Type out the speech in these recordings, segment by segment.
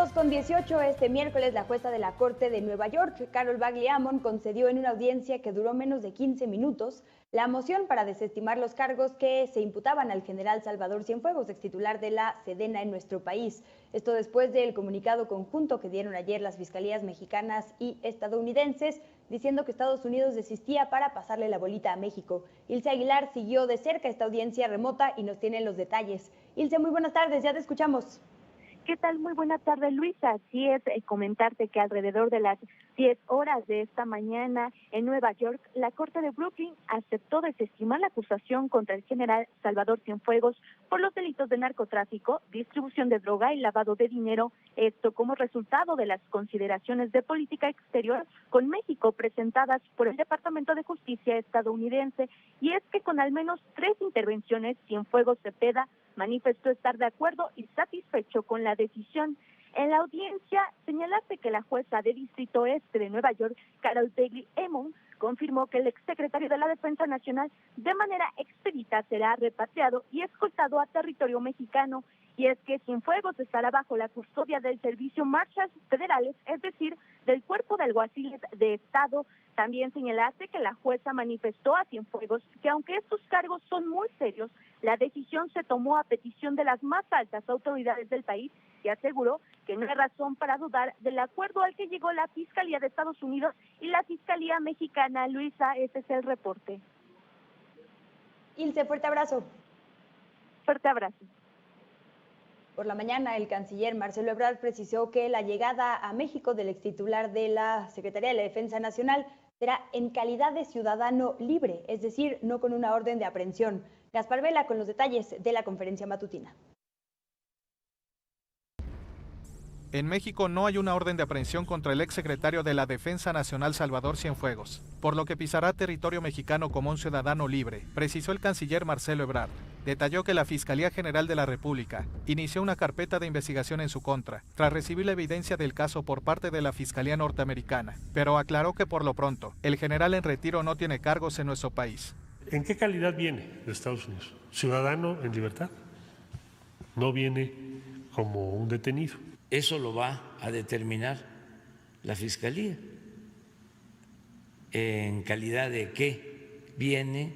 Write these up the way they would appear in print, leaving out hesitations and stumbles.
2:18, este miércoles la jueza de la Corte de Nueva York, Carol Bagley Hammond, concedió en una audiencia que duró menos de 15 minutos la moción para desestimar los cargos que se imputaban al general Salvador Cienfuegos, extitular de la Sedena en nuestro país. Esto después del comunicado conjunto que dieron ayer las fiscalías mexicanas y estadounidenses, diciendo que Estados Unidos desistía para pasarle la bolita a México. Ilse Aguilar siguió de cerca esta audiencia remota y nos tiene los detalles. Ilse, muy buenas tardes, ya te escuchamos. ¿Qué tal? Muy buena tarde, Luisa. Así es, comentarte que alrededor de las 10 horas de esta mañana en Nueva York, la Corte de Brooklyn aceptó desestimar la acusación contra el general Salvador Cienfuegos por los delitos de narcotráfico, distribución de droga y lavado de dinero, esto como resultado de las consideraciones de política exterior con México presentadas por el Departamento de Justicia estadounidense. Y es que con al menos 3 intervenciones, Cienfuegos Cepeda manifestó estar de acuerdo y satisfecho con la decisión. En la audiencia, señalaste que la jueza de Distrito Este de Nueva York, Carol Bagley Hammond, confirmó que el exsecretario de la Defensa Nacional de manera expedita será repatriado y escoltado a territorio mexicano. Y es que Cienfuegos estará bajo la custodia del Servicio Marshals Federales, es decir, del Cuerpo de Alguaciles de Estado. También señalaste que la jueza manifestó a Cienfuegos que aunque estos cargos son muy serios, la decisión se tomó a petición de las más altas autoridades del país y aseguró que no hay razón para dudar del acuerdo al que llegó la Fiscalía de Estados Unidos y la Fiscalía Mexicana. Luisa, ese es el reporte. Ilse, fuerte abrazo. Fuerte abrazo. Por la mañana, el canciller Marcelo Ebrard precisó que la llegada a México del extitular de la Secretaría de la Defensa Nacional será en calidad de ciudadano libre, es decir, no con una orden de aprehensión. Gaspar Vela con los detalles de la conferencia matutina. En México no hay una orden de aprehensión contra el exsecretario de la Defensa Nacional Salvador Cienfuegos, por lo que pisará territorio mexicano como un ciudadano libre, precisó el canciller Marcelo Ebrard. Detalló que la Fiscalía General de la República inició una carpeta de investigación en su contra, tras recibir la evidencia del caso por parte de la Fiscalía norteamericana, pero aclaró que por lo pronto, el general en retiro no tiene cargos en nuestro país. ¿En qué calidad viene de Estados Unidos? ¿Ciudadano en libertad? No viene como un detenido. Eso lo va a determinar la Fiscalía. ¿En calidad de qué viene?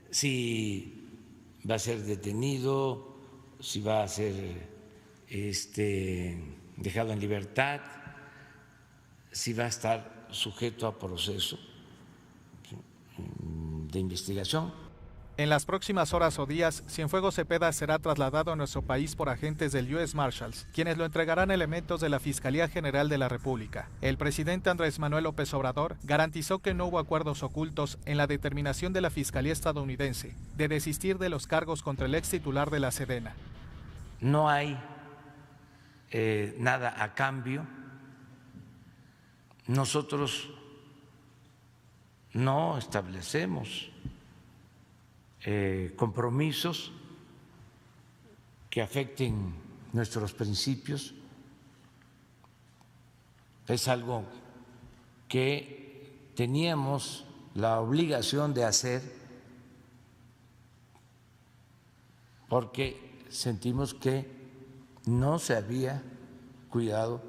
Si va a ser detenido, si va a ser dejado en libertad, si va a estar sujeto a proceso de investigación. En las próximas horas o días, Cienfuegos Cepeda será trasladado a nuestro país por agentes del US Marshals, quienes lo entregarán elementos de la Fiscalía General de la República. El presidente Andrés Manuel López Obrador garantizó que no hubo acuerdos ocultos en la determinación de la Fiscalía estadounidense de desistir de los cargos contra el ex titular de la Sedena. No hay nada a cambio. Nosotros no establecemos compromisos que afecten nuestros principios. Es algo que teníamos la obligación de hacer porque sentimos que no se había cuidado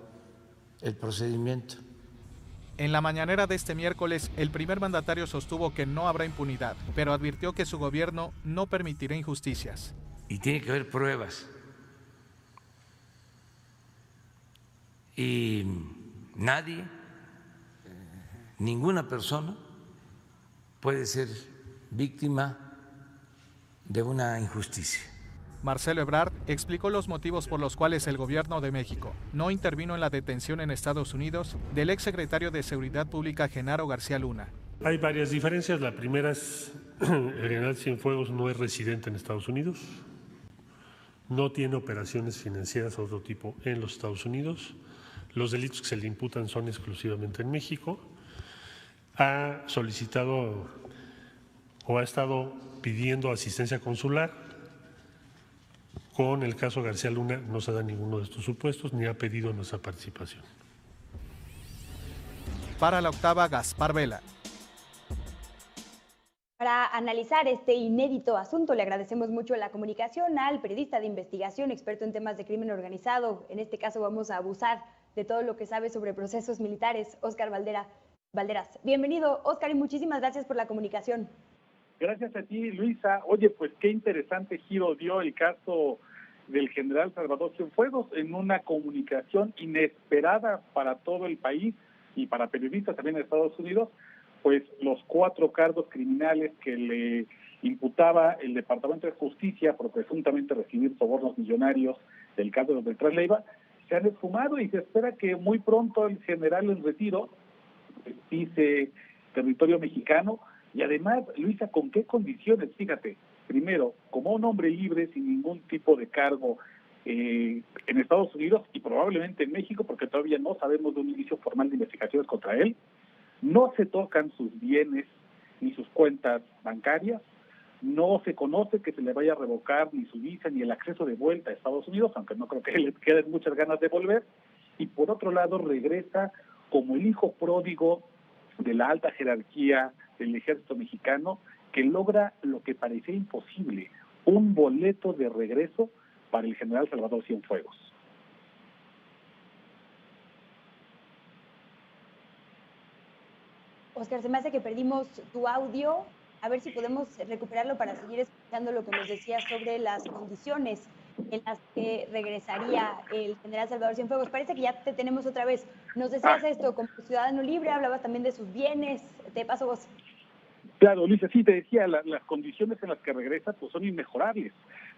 el procedimiento. En la mañanera de este miércoles, el primer mandatario sostuvo que no habrá impunidad, pero advirtió que su gobierno no permitirá injusticias. Y tiene que haber pruebas. Y nadie, ninguna persona puede ser víctima de una injusticia. Marcelo Ebrard explicó los motivos por los cuales el gobierno de México no intervino en la detención en Estados Unidos del exsecretario de Seguridad Pública Genaro García Luna. Hay varias diferencias. La primera es el general Cienfuegos no es residente en Estados Unidos, no tiene operaciones financieras de otro tipo en los Estados Unidos, los delitos que se le imputan son exclusivamente en México, ha solicitado o ha estado pidiendo asistencia consular. Con el caso García Luna no se da ninguno de estos supuestos ni ha pedido nuestra participación. Para la octava, Gaspar Vela. Para analizar este inédito asunto, le agradecemos mucho la comunicación al periodista de investigación, experto en temas de crimen organizado. En este caso vamos a abusar de todo lo que sabe sobre procesos militares, Óscar Balderas. Bienvenido, Óscar, y muchísimas gracias por la comunicación. Gracias a ti, Luisa. Oye, pues qué interesante giro dio el caso del general Salvador Cienfuegos en una comunicación inesperada para todo el país y para periodistas también en Estados Unidos. Pues los 4 cargos criminales que le imputaba el Departamento de Justicia por presuntamente recibir sobornos millonarios del caso de Beltrán Leiva se han esfumado y se espera que muy pronto el general en retiro pise territorio mexicano. Y además, Luisa, ¿con qué condiciones? Fíjate, primero, como un hombre libre sin ningún tipo de cargo en Estados Unidos y probablemente en México, porque todavía no sabemos de un inicio formal de investigaciones contra él. No se tocan sus bienes ni sus cuentas bancarias, no se conoce que se le vaya a revocar ni su visa ni el acceso de vuelta a Estados Unidos, aunque no creo que le queden muchas ganas de volver, y por otro lado regresa como el hijo pródigo de la alta jerarquía del ejército mexicano, que logra lo que parecía imposible, un boleto de regreso para el general Salvador Cienfuegos. Óscar, se me hace que perdimos tu audio. A ver si podemos recuperarlo para seguir escuchando lo que nos decías sobre las condiciones en las que regresaría el general Salvador Cienfuegos. Parece que ya te tenemos otra vez. Nos decías esto como ciudadano libre, hablabas también de sus bienes. Te paso vos. Claro, Luisa, sí, te decía, las condiciones en las que regresa pues son inmejorables.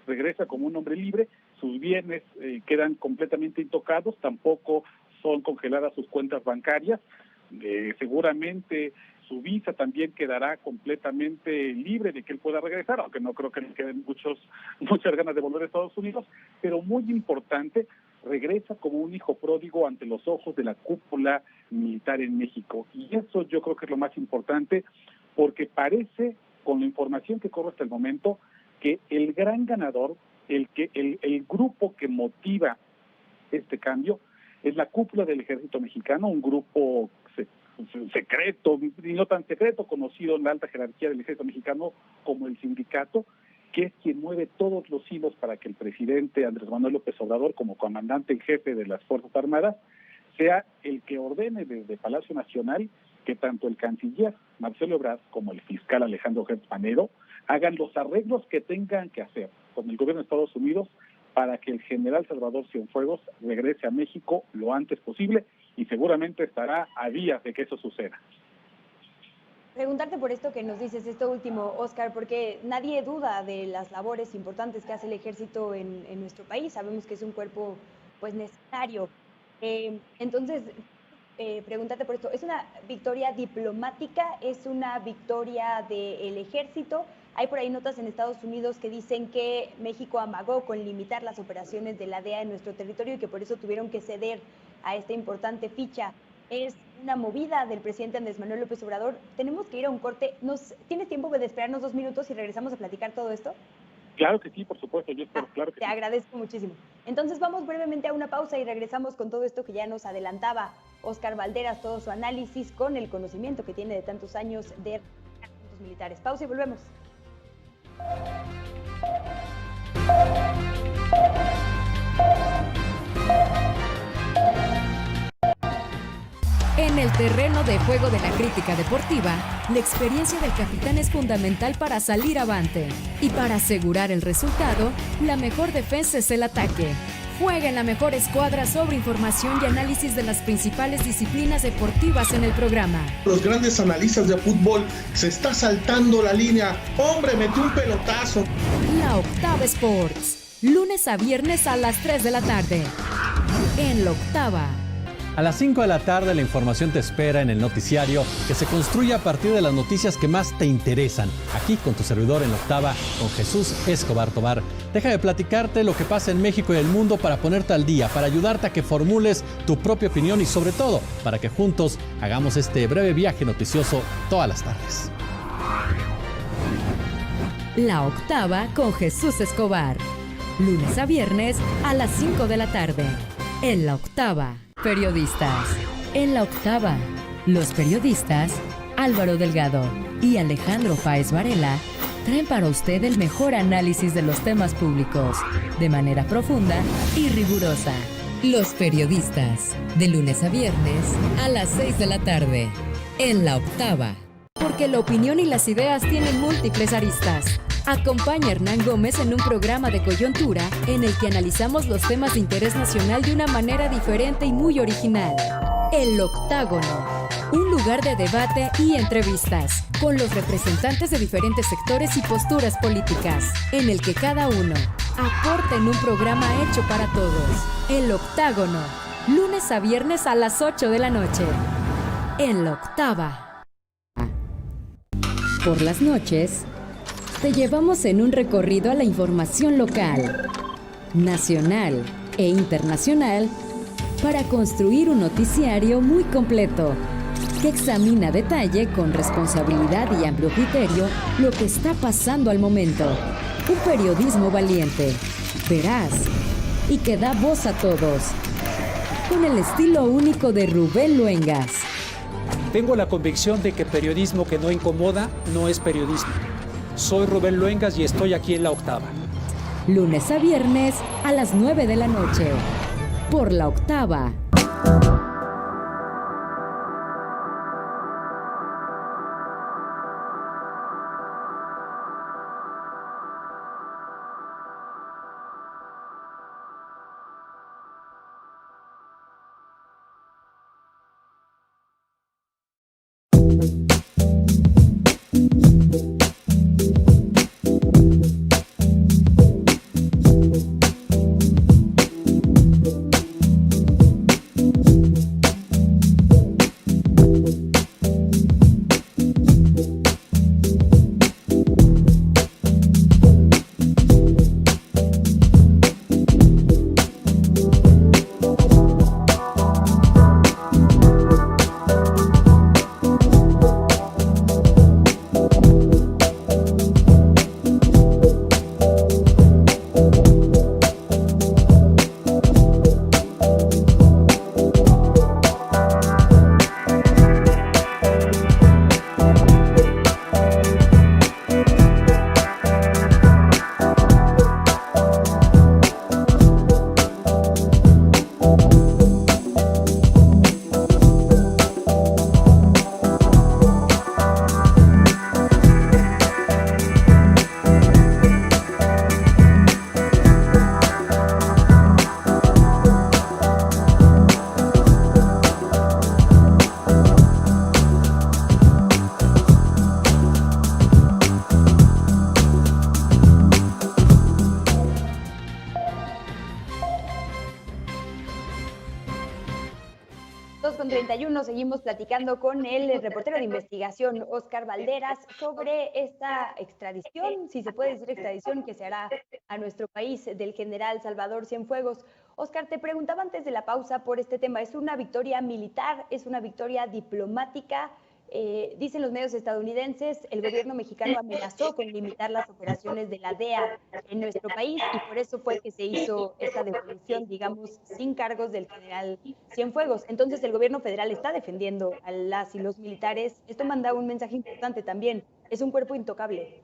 Regresa como un hombre libre, sus bienes quedan completamente intocados, tampoco son congeladas sus cuentas bancarias. Seguramente su visa también quedará completamente libre de que él pueda regresar, aunque no creo que le queden muchas ganas de volver a Estados Unidos, pero muy importante, regresa como un hijo pródigo ante los ojos de la cúpula militar en México. Y eso yo creo que es lo más importante, porque parece, con la información que corre hasta el momento, que el gran ganador, el grupo que motiva este cambio, es la cúpula del ejército mexicano, un grupo secreto, y no tan secreto, conocido en la alta jerarquía del ejército mexicano como el sindicato, que es quien mueve todos los hilos para que el presidente Andrés Manuel López Obrador, como comandante en jefe de las Fuerzas Armadas, sea el que ordene desde Palacio Nacional que tanto el canciller Marcelo Ebrard como el fiscal Alejandro Gertz Manero hagan los arreglos que tengan que hacer con el gobierno de Estados Unidos para que el general Salvador Cienfuegos regrese a México lo antes posible, y seguramente estará a días de que eso suceda. Preguntarte por esto que nos dices, esto último, Óscar, porque nadie duda de las labores importantes que hace el ejército en nuestro país. Sabemos que es un cuerpo pues necesario. Entonces, preguntarte por esto, ¿es una victoria diplomática? ¿Es una victoria del ejército? Hay por ahí notas en Estados Unidos que dicen que México amagó con limitar las operaciones de la DEA en nuestro territorio y que por eso tuvieron que ceder a esta importante ficha. Es una movida del presidente Andrés Manuel López Obrador. Tenemos que ir a un corte. ¿Tienes tiempo de esperarnos 2 minutos y regresamos a platicar todo esto? Claro que sí, por supuesto, yo espero, claro que te sí. agradezco muchísimo. Entonces vamos brevemente a una pausa y regresamos con todo esto que ya nos adelantaba Óscar Balderas, todo su análisis con el conocimiento que tiene de tantos años de asuntos militares. Pausa y volvemos. En el terreno de juego de la crítica deportiva, la experiencia del capitán es fundamental para salir avante. Y para asegurar el resultado, la mejor defensa es el ataque. Juega en la mejor escuadra sobre información y análisis de las principales disciplinas deportivas en el programa. Los grandes analistas de fútbol se está saltando la línea. ¡Hombre, metió un pelotazo! La Octava Sports, lunes a viernes a las 3 de la tarde. En La Octava. A las 5 de la tarde la información te espera en el noticiario que se construye a partir de las noticias que más te interesan. Aquí con tu servidor en La Octava, con Jesús Escobar Tobar. Deja de platicarte lo que pasa en México y el mundo para ponerte al día, para ayudarte a que formules tu propia opinión y sobre todo para que juntos hagamos este breve viaje noticioso todas las tardes. La Octava con Jesús Escobar. Lunes a viernes a las 5 de la tarde. En La Octava. Periodistas. En La Octava. Los periodistas, Álvaro Delgado. y Alejandro Fáez Varela traen para usted el mejor análisis de los temas públicos, de manera profunda y rigurosa. Los periodistas, de lunes a viernes a las 6 de la tarde, en La Octava. Porque la opinión y las ideas tienen múltiples aristas. Acompaña a Hernán Gómez en un programa de coyuntura en el que analizamos los temas de interés nacional de una manera diferente y muy original. El Octágono, un lugar de debate y entrevistas con los representantes de diferentes sectores y posturas políticas, en el que cada uno aporta en un programa hecho para todos. El Octágono, lunes a viernes a las 8 de la noche, en La Octava. Por las noches, te llevamos en un recorrido a la información local, nacional e internacional para construir un noticiario muy completo que examina a detalle, con responsabilidad y amplio criterio, lo que está pasando al momento. Un periodismo valiente, veraz y que da voz a todos, con el estilo único de Rubén Luengas. Tengo la convicción de que periodismo que no incomoda no es periodismo. Soy Rubén Luengas y estoy aquí en La Octava. Lunes a viernes a las 9 de la noche, por La Octava. Seguimos platicando con el reportero de investigación Óscar Valderas sobre esta extradición, si se puede decir extradición, que se hará a nuestro país del general Salvador Cienfuegos. Óscar, te preguntaba antes de la pausa por este tema. ¿Es una victoria militar? ¿Es una victoria diplomática? Dicen los medios estadounidenses, el gobierno mexicano amenazó con limitar las operaciones de la DEA en nuestro país y por eso fue que se hizo esta devolución, digamos, sin cargos del general Cienfuegos. Entonces el gobierno federal está defendiendo a las y los militares. Esto manda un mensaje importante también. Es un cuerpo intocable.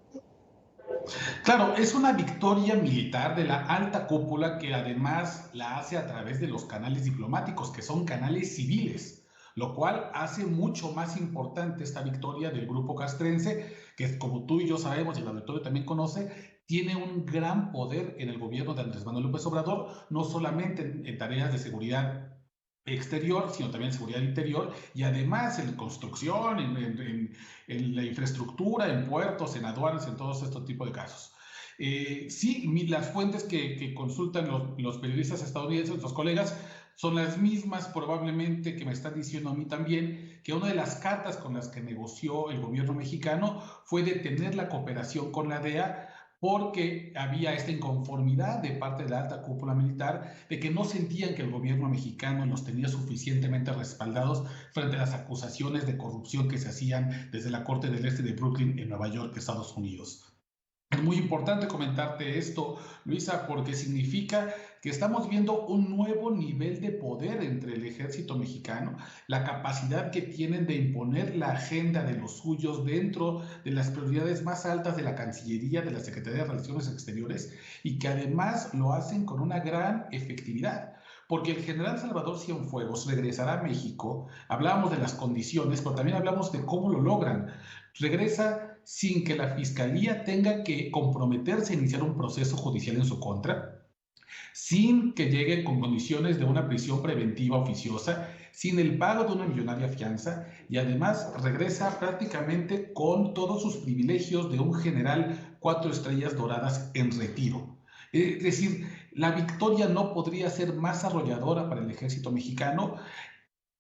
Claro, es una victoria militar de la alta cúpula que además la hace a través de los canales diplomáticos, que son canales civiles, lo cual hace mucho más importante esta victoria del grupo castrense, que como tú y yo sabemos, y el auditorio también conoce, tiene un gran poder en el gobierno de Andrés Manuel López Obrador, no solamente en tareas de seguridad exterior, sino también en seguridad interior, y además en construcción, en la infraestructura, en puertos, en aduanas, en todos estos tipos de casos. Sí, las fuentes que consultan los periodistas estadounidenses, los colegas, son las mismas probablemente que me están diciendo a mí también, que una de las cartas con las que negoció el gobierno mexicano fue detener la cooperación con la DEA porque había esta inconformidad de parte de la alta cúpula militar de que no sentían que el gobierno mexicano los tenía suficientemente respaldados frente a las acusaciones de corrupción que se hacían desde la Corte del Este de Brooklyn en Nueva York, Estados Unidos. Es muy importante comentarte esto, Luisa, porque significa que estamos viendo un nuevo nivel de poder entre el ejército mexicano, la capacidad que tienen de imponer la agenda de los suyos dentro de las prioridades más altas de la Cancillería, de la Secretaría de Relaciones Exteriores, y que además lo hacen con una gran efectividad. Porque el general Salvador Cienfuegos regresará a México, hablábamos de las condiciones, pero también hablamos de cómo lo logran. Regresa sin que la Fiscalía tenga que comprometerse a iniciar un proceso judicial en su contra, sin que llegue con condiciones de una prisión preventiva oficiosa, sin el pago de una millonaria fianza, y además regresa prácticamente con todos sus privilegios de un general 4 estrellas doradas en retiro. Es decir, la victoria no podría ser más arrolladora para el ejército mexicano.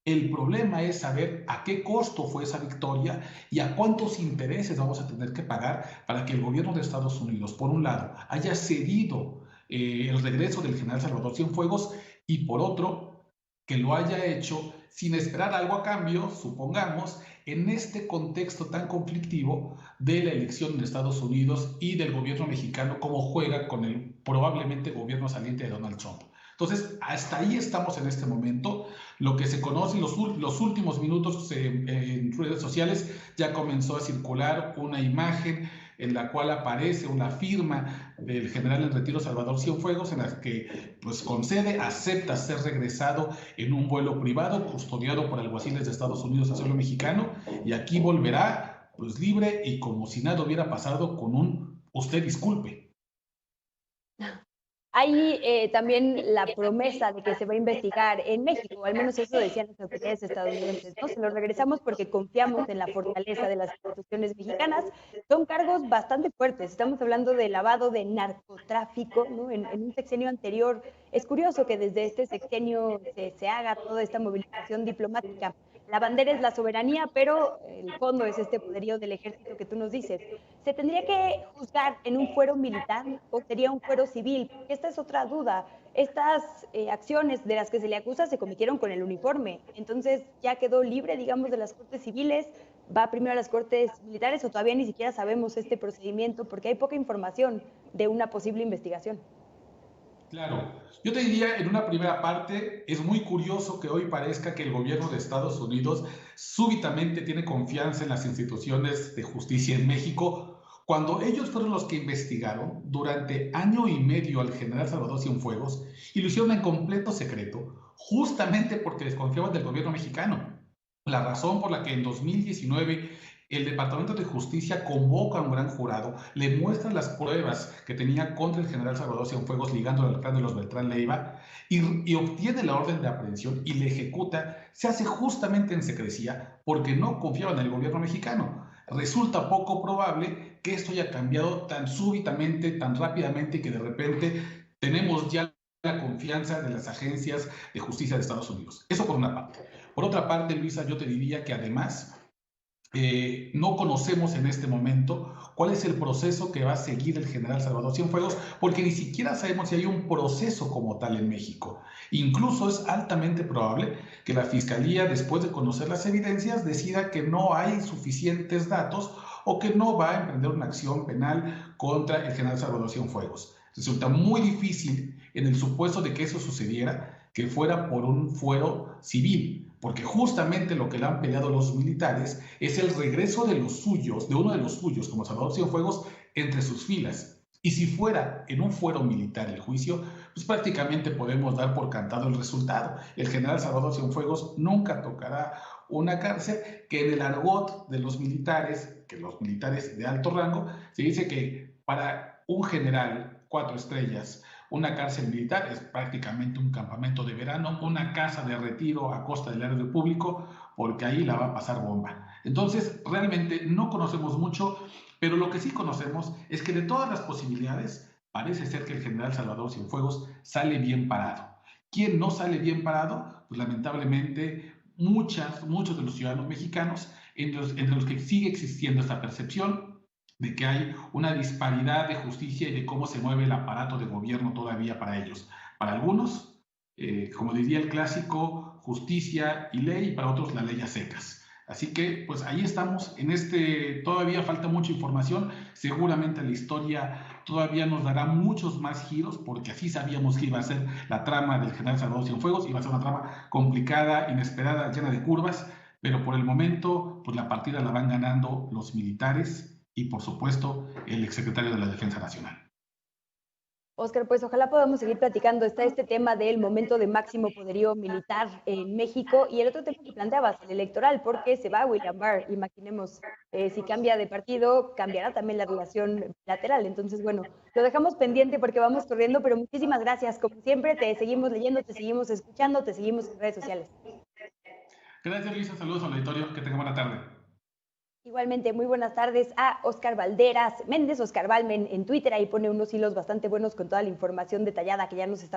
El problema es saber a qué costo fue esa victoria y a cuántos intereses vamos a tener que pagar para que el gobierno de Estados Unidos, por un lado, haya cedido el regreso del general Salvador Cienfuegos, y por otro, que lo haya hecho sin esperar algo a cambio, supongamos, en este contexto tan conflictivo de la elección en Estados Unidos y del gobierno mexicano, cómo juega con el probablemente gobierno saliente de Donald Trump. Entonces, hasta ahí estamos en este momento. Lo que se conoce en los últimos minutos en redes sociales, ya comenzó a circular una imagen en la cual aparece una firma del general en retiro Salvador Cienfuegos, en la que pues concede, acepta ser regresado en un vuelo privado custodiado por alguaciles de Estados Unidos a suelo mexicano, y aquí volverá pues libre y como si nada hubiera pasado, con un "usted disculpe". Hay también la promesa de que se va a investigar en México, al menos eso decían las autoridades estadounidenses, ¿no? Se lo regresamos porque confiamos en la fortaleza de las instituciones mexicanas. Son cargos bastante fuertes, estamos hablando de lavado de narcotráfico, ¿no? En un sexenio anterior. Es curioso que desde este sexenio se haga toda esta movilización diplomática. La bandera es la soberanía, pero el fondo es este poderío del ejército que tú nos dices. ¿Se tendría que juzgar en un fuero militar o sería un fuero civil? Esta es otra duda. Estas acciones de las que se le acusa se cometieron con el uniforme. Entonces, ¿ya quedó libre, digamos, de las cortes civiles? ¿Va primero a las cortes militares o todavía ni siquiera sabemos este procedimiento? Porque hay poca información de una posible investigación. Claro, yo te diría, en una primera parte, es muy curioso que hoy parezca que el gobierno de Estados Unidos súbitamente tiene confianza en las instituciones de justicia en México, cuando ellos fueron los que investigaron durante año y medio al general Salvador Cienfuegos y lo hicieron en completo secreto, justamente porque desconfiaban del gobierno mexicano. La razón por la que en 2019 el Departamento de Justicia convoca a un gran jurado, le muestra las pruebas que tenía contra el general Salvador Cienfuegos ligándolo al clan de los Beltrán Leiva y obtiene la orden de aprehensión y le ejecuta, se hace justamente en secrecía porque no confiaban en el gobierno mexicano. Resulta poco probable que esto haya cambiado tan súbitamente, tan rápidamente, que de repente tenemos ya la confianza de las agencias de justicia de Estados Unidos. Eso por una parte. Por otra parte, Luisa, yo te diría que además no conocemos en este momento cuál es el proceso que va a seguir el general Salvador Cienfuegos, porque ni siquiera sabemos si hay un proceso como tal en México. Incluso es altamente probable que la Fiscalía, después de conocer las evidencias, decida que no hay suficientes datos o que no va a emprender una acción penal contra el general Salvador Cienfuegos. Resulta muy difícil, en el supuesto de que eso sucediera, que fuera por un fuero civil, porque justamente lo que le han peleado los militares es el regreso de los suyos, de uno de los suyos, como Salvador Cienfuegos, entre sus filas. Y si fuera en un fuero militar el juicio, pues prácticamente podemos dar por cantado el resultado. El general Salvador Cienfuegos nunca tocará una cárcel, que en el argot de los militares, que los militares de alto rango, se dice que para un general 4 estrellas, una cárcel militar es prácticamente un campamento de verano, una casa de retiro a costa del erario público, porque ahí la va a pasar bomba. Entonces, realmente no conocemos mucho, pero lo que sí conocemos es que de todas las posibilidades, parece ser que el general Salvador Cienfuegos sale bien parado. ¿Quién no sale bien parado? Pues lamentablemente muchos de los ciudadanos mexicanos, entre los que sigue existiendo esta percepción de que hay una disparidad de justicia y de cómo se mueve el aparato de gobierno todavía para ellos. Para algunos, como diría el clásico, justicia y ley, y para otros la ley a secas. Así que, pues ahí estamos, todavía falta mucha información, seguramente la historia todavía nos dará muchos más giros, porque así sabíamos que iba a ser la trama del general Salvador Cienfuegos, iba a ser una trama complicada, inesperada, llena de curvas, pero por el momento, pues la partida la van ganando los militares y, por supuesto, el exsecretario de la Defensa Nacional. Óscar, pues ojalá podamos seguir platicando. Está este tema del momento de máximo poderío militar en México y el otro tema que planteabas, el electoral, porque se va William Barr. Imaginemos, si cambia de partido, cambiará también la relación bilateral. Entonces, bueno, lo dejamos pendiente porque vamos corriendo, pero muchísimas gracias. Como siempre, te seguimos leyendo, te seguimos escuchando, te seguimos en redes sociales. Gracias, Luisa. Saludos al auditorio. Que tenga buena tarde. Igualmente, muy buenas tardes a Óscar Valderas Méndez, Óscar Valmen en Twitter, ahí pone unos hilos bastante buenos con toda la información detallada que ya nos estaba